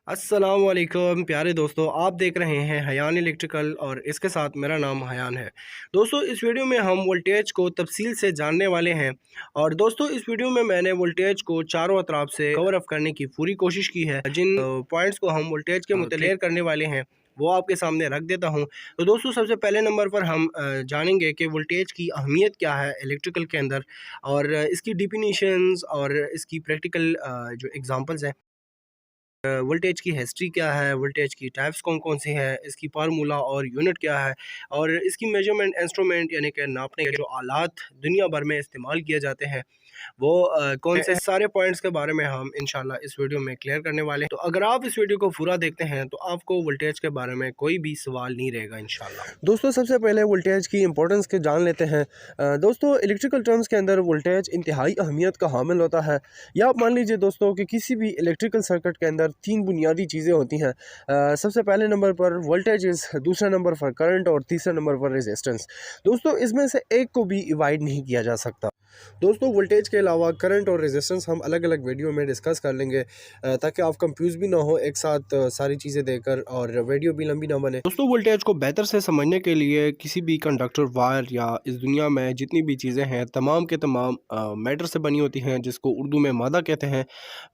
अस्सलाम वालेकुम प्यारे दोस्तों, आप देख रहे हैं हयान इलेक्ट्रिकल और इसके साथ मेरा नाम हयान है। दोस्तों, इस वीडियो में हम वोल्टेज को तफसील से जानने वाले हैं। और दोस्तों, इस वीडियो में मैंने वोल्टेज को चारों अतराफ से कवर अप करने की पूरी कोशिश की है। जिन पॉइंट्स को हम वोल्टेज के मुतल्लिक़ करने वाले हैं वो आपके सामने रख देता हूं। तो दोस्तों, सबसे पहले नंबर पर हम जानेंगे कि वोल्टेज की अहमियत क्या है इलेक्ट्रिकल के अंदर, और इसकी डिफिनीशंस और इसकी प्रैक्टिकल जो एग्जांपल्स हैं। वोल्टेज की हिस्ट्री क्या है, वोल्टेज की टाइप्स कौन कौन सी है, इसकी फार्मूला और यूनिट क्या है, और इसकी मेजरमेंट इंस्ट्रूमेंट यानी कि नापने के जो आलात दुनिया भर में इस्तेमाल किए जाते हैं वो कौन से सारे पॉइंट्स के बारे में हम इंशाल्लाह इस वीडियो में क्लियर करने वाले हैं। तो अगर आप इस वीडियो को पूरा देखते हैं तो आपको वोल्टेज के बारे में कोई भी सवाल नहीं रहेगा इंशाल्लाह। दोस्तों, सबसे पहले वोल्टेज की इंपॉर्टेंस के जान लेते हैं। दोस्तों, इलेक्ट्रिकल टर्म्स के अंदर वोल्टेज इंतहाई अहमियत का हामिल होता है। या आप मान लीजिए दोस्तों कि किसी भी इलेक्ट्रिकल सर्किट के अंदर तीन बुनियादी चीज़ें होती हैं। सबसे पहले नंबर पर वोल्टेज, दूसरा नंबर पर करंट और तीसरा नंबर पर रेजिस्टेंस। दोस्तों, इसमें से एक को भी डिवाइड नहीं किया जा सकता। दोस्तों, वोल्टेज के अलावा करंट और रेजिस्टेंस हम अलग अलग वीडियो में डिस्कस कर लेंगे ताकि आप कंफ्यूज भी ना हो एक साथ सारी चीज़ें देकर और वीडियो भी लंबी ना बने। दोस्तों, वोल्टेज को बेहतर से समझने के लिए किसी भी कंडक्टर वायर या इस दुनिया में जितनी भी चीज़ें हैं तमाम के तमाम मैटर से बनी होती हैं, जिसको उर्दू में मादा कहते हैं।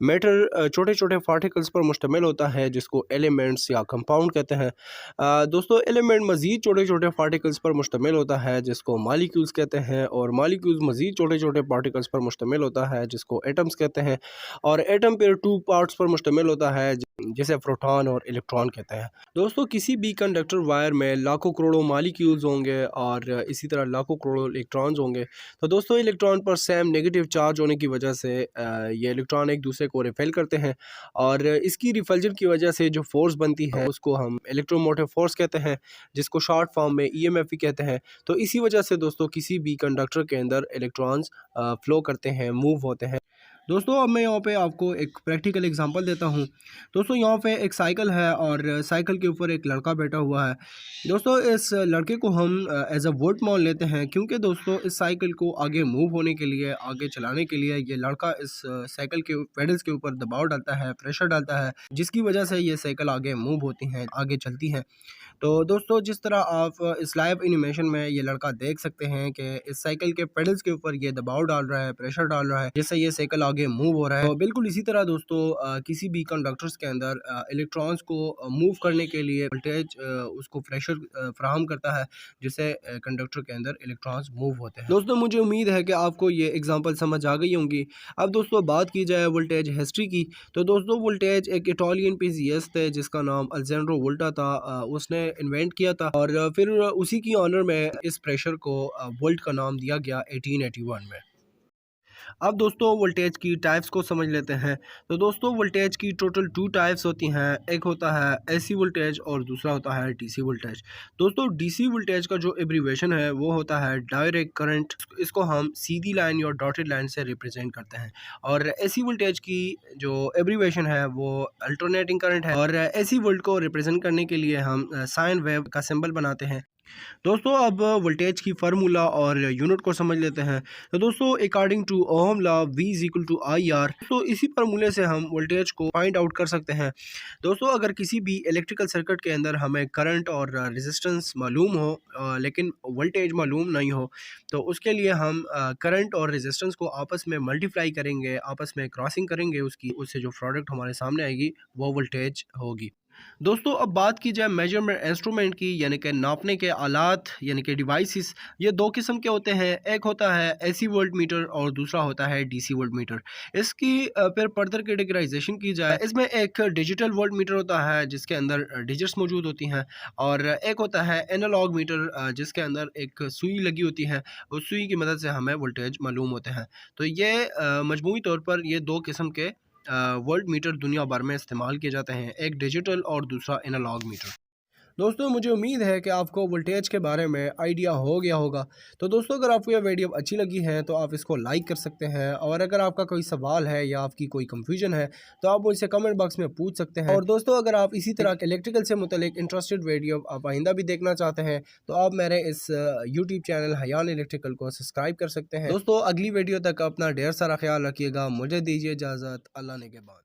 मैटर छोटे छोटे पार्टिकल्स पर मुश्तमिल होता है जिसको एलिमेंट्स या कंपाउंड कहते हैं। दोस्तों, एलिमेंट मज़ीद छोटे छोटे पार्टिकल्स पर मुश्तमिल होता है जिसको मालिक्यूल्स कहते हैं, और मालिक्यूल्स मज़ीद छोटे छोटे पार्टिकल्स पर मुश्तमिल होता है जिसको एटम्स कहते हैं, और एटम फिर टू पार्ट्स पर मुश्तमिल होता है जिसे प्रोटॉन और इलेक्ट्रॉन कहते हैं। दोस्तों, किसी भी कंडक्टर वायर में लाखों करोड़ों मालिक्यूल्स होंगे और इसी तरह लाखों करोड़ों इलेक्ट्रॉन्स होंगे। तो दोस्तों, इलेक्ट्रॉन पर सेम नेगेटिव चार्ज होने की वजह से ये इलेक्ट्रॉन एक दूसरे को रिपेल करते हैं, और इसकी रिपल्जन की वजह से जो फोर्स बनती है उसको हम इलेक्ट्रोमोटिव फोर्स कहते हैं, जिसको शॉर्ट फॉर्म में ईएमएफ भी कहते हैं। तो इसी वजह से दोस्तों किसी भी कंडक्टर के अंदर इलेक्ट्रॉन्स फ्लो करते हैं, मूव होते हैं। दोस्तों, अब मैं यहाँ पे आपको एक प्रैक्टिकल एग्जांपल देता हूँ। दोस्तों, यहाँ पे एक साइकिल है और साइकिल के ऊपर एक लड़का बैठा हुआ है। दोस्तों, इस लड़के को हम एज अ वोट मान लेते हैं, क्योंकि दोस्तों इस साइकिल को आगे मूव होने के लिए, आगे चलाने के लिए ये लड़का इस साइकिल के पेडल्स के ऊपर दबाव डालता है, प्रेशर डालता है, जिसकी वजह से ये साइकिल आगे मूव होती हैं, आगे चलती हैं। तो दोस्तों, जिस तरह आप इस लाइव एनिमेशन में ये लड़का देख सकते हैं कि इस साइकिल के पेडल्स के ऊपर ये दबाव डाल रहा है, प्रेशर डाल रहा है, जिससे ये साइकिल आगे मूव हो रहा है। तो बिल्कुल इसी तरह दोस्तों किसी भी कंडक्टर्स के अंदर इलेक्ट्रॉन्स को मूव करने के लिए वोल्टेज उसको प्रेशर फराहम करता है, जिससे कंडक्टर के अंदर इलेक्ट्रॉन्स मूव होते हैं। दोस्तों, मुझे उम्मीद है कि आपको ये एग्जाम्पल समझ आ गई होंगी। अब दोस्तों, बात की जाए वोल्टेज हिस्ट्री की, तो दोस्तों वोल्टेज एक इटालियन फिजिसिस्ट थे जिसका नाम अलेजेंड्रो वोल्टा था। उसने इन्वेंट किया था, और फिर उसी की ऑनर में इस प्रेशर को वोल्ट का नाम दिया गया 1881 में। अब दोस्तों, वोल्टेज की टाइप्स को समझ लेते हैं। तो दोस्तों, वोल्टेज की टोटल टू टाइप्स होती हैं। एक होता है एसी वोल्टेज और दूसरा होता है डीसी वोल्टेज। दोस्तों, डीसी वोल्टेज का जो एब्रीवेशन है वो होता है डायरेक्ट करंट। इसको हम सीधी लाइन या डॉटेड लाइन से रिप्रेजेंट करते हैं। और एसी वोल्टेज की जो एब्रीवेशन है वो अल्टरनेटिंग करंट है, और एसी वोल्ट को रिप्रेजेंट करने के लिए हम साइन वेव का सिंबल बनाते हैं। दोस्तों, अब वोल्टेज की फार्मूला और यूनिट को समझ लेते हैं। तो दोस्तों, according to Ohm law V is equal to I R, तो इसी फार्मूले से हम वोल्टेज को फाइंड आउट कर सकते हैं। दोस्तों, अगर किसी भी इलेक्ट्रिकल सर्किट के अंदर हमें करंट और रेजिस्टेंस मालूम हो लेकिन वोल्टेज मालूम नहीं हो, तो उसके लिए हम करंट और रेजिस्टेंस को आपस में मल्टीप्लाई करेंगे, आपस में क्रॉसिंग करेंगे, उससे जो प्रोडक्ट हमारे सामने आएगी वो वोल्टेज होगी। दोस्तों, अब बात की जाए मेजरमेंट इंस्ट्रूमेंट की, यानी कि नापने के आलात यानी कि डिवाइसेस। ये दो किस्म के होते हैं, एक होता है एसी वोल्ट मीटर और दूसरा होता है डीसी वोल्ट मीटर। इसकी फिर फर्दर कैटेगराइजेशन की जाए, इसमें एक डिजिटल वोल्ट मीटर होता है जिसके अंदर डिजिट्स मौजूद होती हैं, और एक होता है एनालॉग मीटर जिसके अंदर एक सुई लगी होती है। उस सुई की मदद से हमें वोल्टेज मालूम होते हैं। तो ये मजमूई तौर पर ये दो किस्म के वोल्ट मीटर दुनिया भर में इस्तेमाल किए जाते हैं, एक डिजिटल और दूसरा एनालॉग मीटर। दोस्तों, मुझे उम्मीद है कि आपको वोल्टेज के बारे में आइडिया हो गया होगा। तो दोस्तों, अगर आपको यह वीडियो अच्छी लगी है तो आप इसको लाइक कर सकते हैं, और अगर आपका कोई सवाल है या आपकी कोई कंफ्यूजन है तो आप मुझसे कमेंट बॉक्स में पूछ सकते हैं। और दोस्तों, अगर आप इसी तरह के इलेक्ट्रिकल से मुतल्लिक इंटरेस्टेड वीडियो आप आइंदा भी देखना चाहते हैं तो आप मेरे इस यूट्यूब चैनल हयान इलेक्ट्रिकल को सब्सक्राइब कर सकते हैं। दोस्तों, अगली वीडियो तक अपना ढेर सारा ख्याल रखिएगा। मुझे दीजिए इजाज़त। अल्लाह ने के बाद।